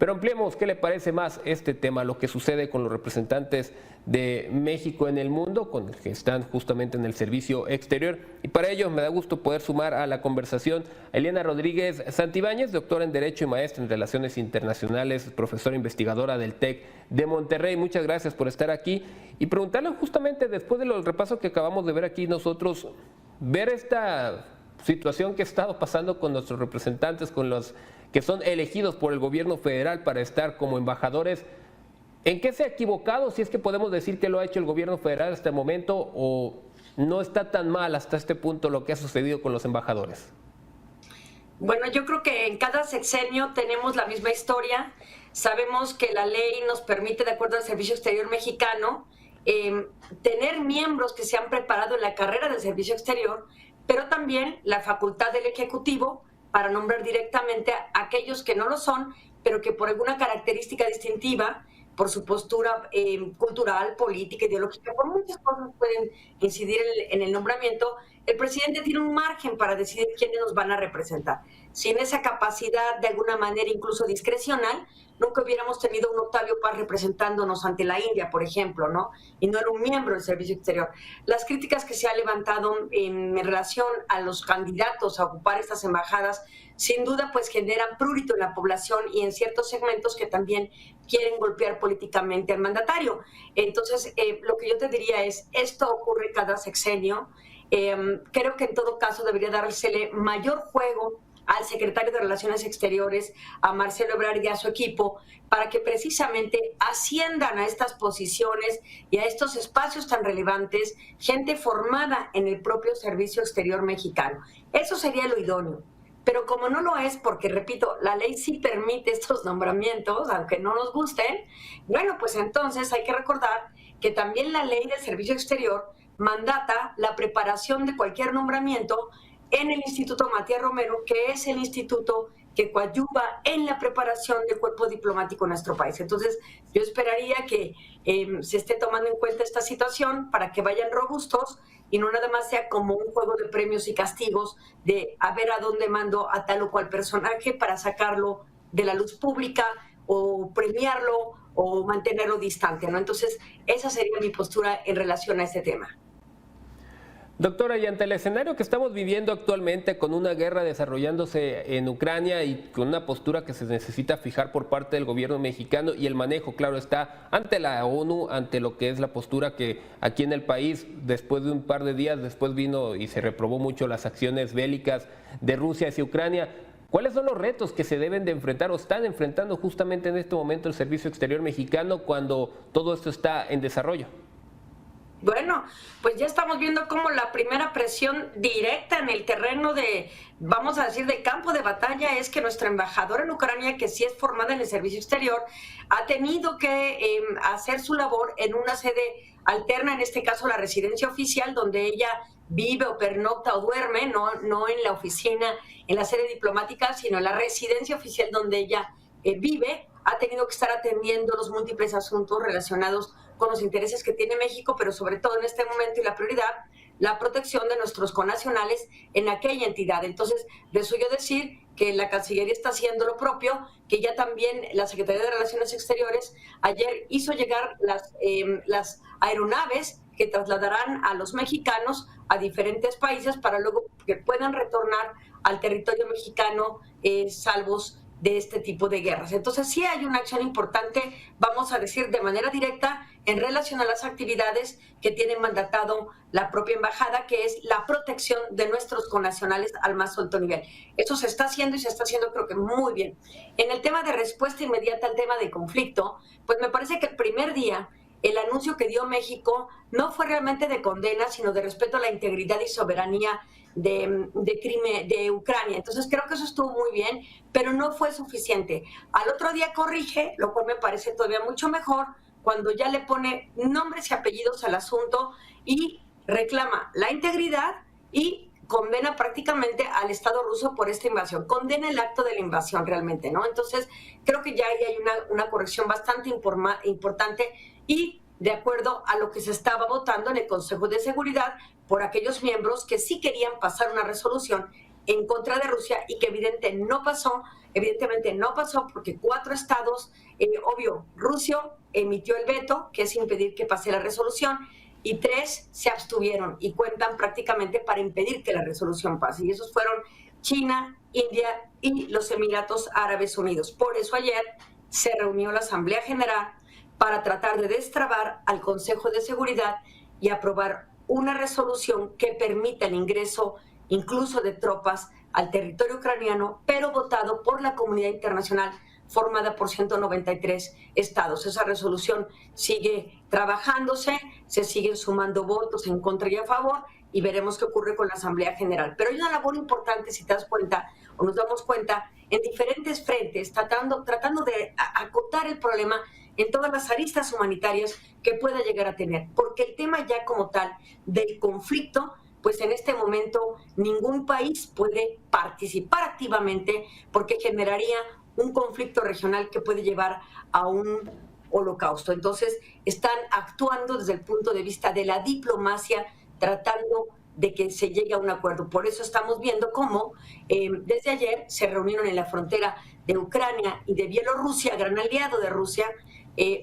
Pero ampliemos, ¿qué le parece más este tema, lo que sucede con los representantes de México en el mundo, con los que están justamente en el servicio exterior? Y para ello me da gusto poder sumar a la conversación a Eliana Rodríguez Santibáñez, doctora en Derecho y maestra en Relaciones Internacionales, profesora investigadora del TEC de Monterrey. Muchas gracias por estar aquí y preguntarle justamente, después del repaso que acabamos de ver aquí nosotros, ver esta situación que ha estado pasando con nuestros representantes, con los que son elegidos por el gobierno federal para estar como embajadores. ¿En qué se ha equivocado? Si es que podemos decir que lo ha hecho el gobierno federal hasta el momento, o no está tan mal hasta este punto lo que ha sucedido con los embajadores. Bueno, yo creo que en cada sexenio tenemos la misma historia. Sabemos que la ley nos permite, de acuerdo al Servicio Exterior Mexicano, tener miembros que se han preparado en la carrera del Servicio Exterior, pero también la facultad del Ejecutivo para nombrar directamente a aquellos que no lo son, pero que por alguna característica distintiva, por su postura cultural, política, ideológica, por muchas cosas pueden incidir en el nombramiento, el presidente tiene un margen para decidir quiénes nos van a representar. Sin esa capacidad, de alguna manera, incluso discrecional, nunca hubiéramos tenido un Octavio Paz representándonos ante la India, por ejemplo, ¿no? Y no era un miembro del Servicio Exterior. Las críticas que se han levantado en relación a los candidatos a ocupar estas embajadas, sin duda, pues generan prurito en la población y en ciertos segmentos que también quieren golpear políticamente al mandatario. Entonces, lo que yo te diría es, esto ocurre cada sexenio. Creo que en todo caso debería dársele mayor juego al secretario de Relaciones Exteriores, a Marcelo Ebrard y a su equipo, para que precisamente asciendan a estas posiciones y a estos espacios tan relevantes gente formada en el propio Servicio Exterior Mexicano. Eso sería lo idóneo. Pero como no lo es, porque repito, la ley sí permite estos nombramientos, aunque no nos gusten, bueno, pues entonces hay que recordar que también la ley del Servicio Exterior mandata la preparación de cualquier nombramiento en el Instituto Matías Romero, que es el instituto que coadyuva en la preparación del cuerpo diplomático en nuestro país. Entonces, yo esperaría que se esté tomando en cuenta esta situación para que vayan robustos y no nada más sea como un juego de premios y castigos de a ver a dónde mando a tal o cual personaje para sacarlo de la luz pública o premiarlo o mantenerlo distante, ¿no? Entonces, esa sería mi postura en relación a este tema. Doctora, y ante el escenario que estamos viviendo actualmente, con una guerra desarrollándose en Ucrania y con una postura que se necesita fijar por parte del gobierno mexicano y el manejo, claro está, ante la ONU, ante lo que es la postura que aquí en el país, después de un par de días, después vino y se reprobó mucho las acciones bélicas de Rusia hacia Ucrania. ¿Cuáles son los retos que se deben de enfrentar o están enfrentando justamente en este momento el Servicio Exterior Mexicano cuando todo esto está en desarrollo? Bueno, pues ya estamos viendo cómo la primera presión directa en el terreno de, vamos a decir, de campo de batalla es que nuestra embajadora en Ucrania, que sí es formada en el Servicio Exterior, ha tenido que hacer su labor en una sede alterna, en este caso la residencia oficial, donde ella vive o pernocta o duerme, no en la oficina, en la sede diplomática, sino en la residencia oficial donde ella vive. Ha tenido que estar atendiendo los múltiples asuntos relacionados con los intereses que tiene México, pero sobre todo en este momento y la prioridad, la protección de nuestros connacionales en aquella entidad. Entonces, de suyo decir que la Cancillería está haciendo lo propio, que ya también la Secretaría de Relaciones Exteriores ayer hizo llegar las aeronaves que trasladarán a los mexicanos a diferentes países para luego que puedan retornar al territorio mexicano salvos de este tipo de guerras. Entonces sí hay una acción importante, vamos a decir de manera directa, en relación a las actividades que tiene mandatado la propia embajada, que es la protección de nuestros connacionales al más alto nivel. Eso se está haciendo y se está haciendo creo que muy bien. En el tema de respuesta inmediata al tema del conflicto, pues me parece que el primer día el anuncio que dio México no fue realmente de condena, sino de respeto a la integridad y soberanía de Ucrania. Entonces creo que eso estuvo muy bien, pero no fue suficiente. Al otro día corrige, lo cual me parece todavía mucho mejor, cuando ya le pone nombres y apellidos al asunto y reclama la integridad y condena prácticamente al Estado ruso por esta invasión, condena el acto de la invasión realmente, ¿no? Entonces, creo que ya ahí hay una corrección bastante importante y de acuerdo a lo que se estaba votando en el Consejo de Seguridad por aquellos miembros que sí querían pasar una resolución en contra de Rusia y que evidentemente no pasó porque 4 estados, obvio, Rusia emitió el veto, que es impedir que pase la resolución, y 3 se abstuvieron y cuentan prácticamente para impedir que la resolución pase. Y esos fueron China, India y los Emiratos Árabes Unidos. Por eso ayer se reunió la Asamblea General para tratar de destrabar al Consejo de Seguridad y aprobar una resolución que permita el ingreso incluso de tropas al territorio ucraniano, pero votado por la comunidad internacional formada por 193 estados. Esa resolución sigue trabajándose, se siguen sumando votos en contra y a favor, y veremos qué ocurre con la Asamblea General. Pero hay una labor importante, si te das cuenta, o nos damos cuenta, en diferentes frentes, tratando de acotar el problema en todas las aristas humanitarias que pueda llegar a tener. Porque el tema ya como tal del conflicto, pues en este momento ningún país puede participar activamente porque generaría un conflicto regional que puede llevar a un holocausto. Entonces, están actuando desde el punto de vista de la diplomacia, tratando de que se llegue a un acuerdo. Por eso estamos viendo cómo desde ayer se reunieron en la frontera de Ucrania y de Bielorrusia, gran aliado de Rusia,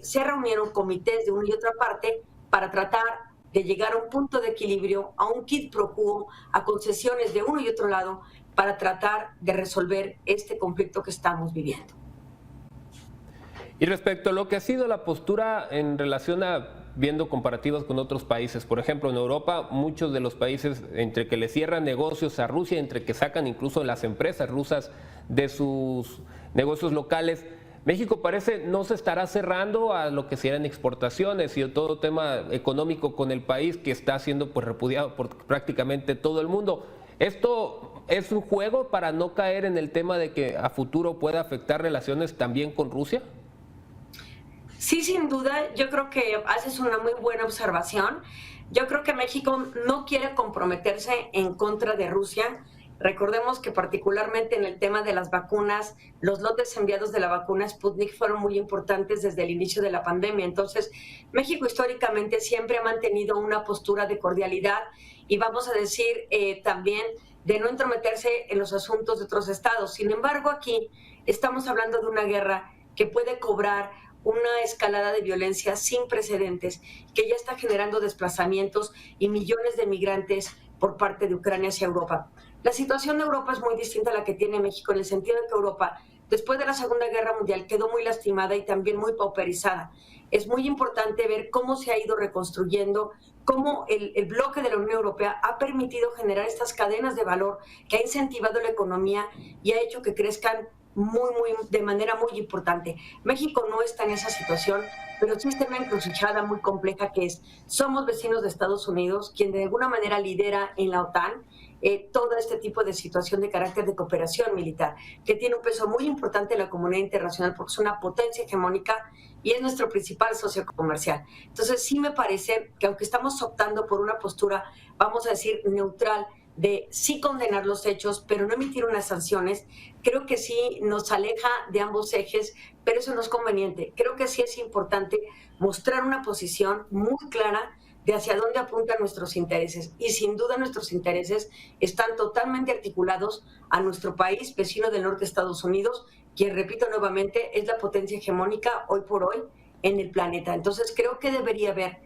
se reunieron comités de una y otra parte para tratar de llegar a un punto de equilibrio, a un quid pro quo, a concesiones de uno y otro lado, para tratar de resolver este conflicto que estamos viviendo. Y respecto a lo que ha sido la postura en relación a viendo comparativas con otros países, por ejemplo, en Europa, muchos de los países, entre que le cierran negocios a Rusia, entre que sacan incluso las empresas rusas de sus negocios locales, México parece no se estará cerrando a lo que serían exportaciones y todo tema económico con el país que está siendo pues repudiado por prácticamente todo el mundo. ¿Esto es un juego para no caer en el tema de que a futuro pueda afectar relaciones también con Rusia? Sí, sin duda, yo creo que haces una muy buena observación. Yo creo que México no quiere comprometerse en contra de Rusia. Recordemos que particularmente en el tema de las vacunas, los lotes enviados de la vacuna Sputnik fueron muy importantes desde el inicio de la pandemia. Entonces, México históricamente siempre ha mantenido una postura de cordialidad y vamos a decir también de no entrometerse en los asuntos de otros estados. Sin embargo, aquí estamos hablando de una guerra que puede cobrar una escalada de violencia sin precedentes, que ya está generando desplazamientos y millones de migrantes por parte de Ucrania hacia Europa. La situación de Europa es muy distinta a la que tiene México, en el sentido de que Europa, después de la Segunda Guerra Mundial, quedó muy lastimada y también muy pauperizada. Es muy importante ver cómo se ha ido reconstruyendo, cómo el bloque de la Unión Europea ha permitido generar estas cadenas de valor que ha incentivado la economía y ha hecho que crezcan de manera muy importante. México no está en esa situación, pero sí está en una encrucijada muy compleja que es, somos vecinos de Estados Unidos, quien de alguna manera lidera en la OTAN todo este tipo de situación de carácter de cooperación militar, que tiene un peso muy importante en la comunidad internacional porque es una potencia hegemónica y es nuestro principal socio comercial. Entonces sí me parece que aunque estamos optando por una postura, vamos a decir, neutral, de sí condenar los hechos, pero no emitir unas sanciones, creo que sí nos aleja de ambos ejes, pero eso no es conveniente. Creo que sí es importante mostrar una posición muy clara de hacia dónde apuntan nuestros intereses. Y sin duda nuestros intereses están totalmente articulados a nuestro país, vecino del norte de Estados Unidos, quien, repito nuevamente, es la potencia hegemónica hoy por hoy en el planeta. Entonces creo que debería haber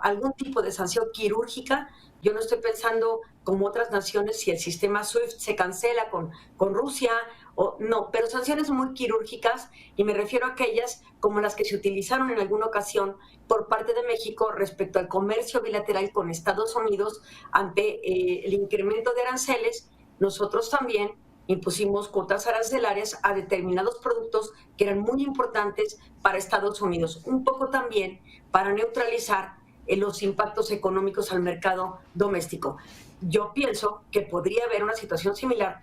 algún tipo de sanción quirúrgica. Yo no estoy pensando como otras naciones si el sistema SWIFT se cancela con Rusia o no, pero sanciones muy quirúrgicas, y me refiero a aquellas como las que se utilizaron en alguna ocasión por parte de México respecto al comercio bilateral con Estados Unidos ante el incremento de aranceles. Nosotros también impusimos cuotas arancelarias a determinados productos que eran muy importantes para Estados Unidos, un poco también para neutralizar los impactos económicos al mercado doméstico. Yo pienso que podría haber una situación similar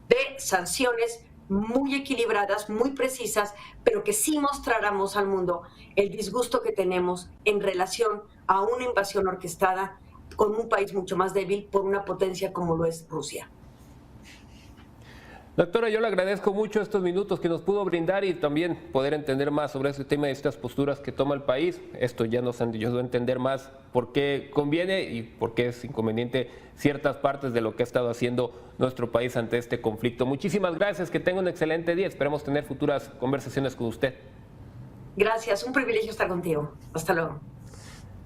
de sanciones muy equilibradas, muy precisas, pero que sí mostráramos al mundo el disgusto que tenemos en relación a una invasión orquestada con un país mucho más débil por una potencia como lo es Rusia. Doctora, yo le agradezco mucho estos minutos que nos pudo brindar y también poder entender más sobre este tema y estas posturas que toma el país. Esto ya nos ayudó a entender más por qué conviene y por qué es inconveniente ciertas partes de lo que ha estado haciendo nuestro país ante este conflicto. Muchísimas gracias, que tenga un excelente día. Esperemos tener futuras conversaciones con usted. Gracias, un privilegio estar contigo. Hasta luego.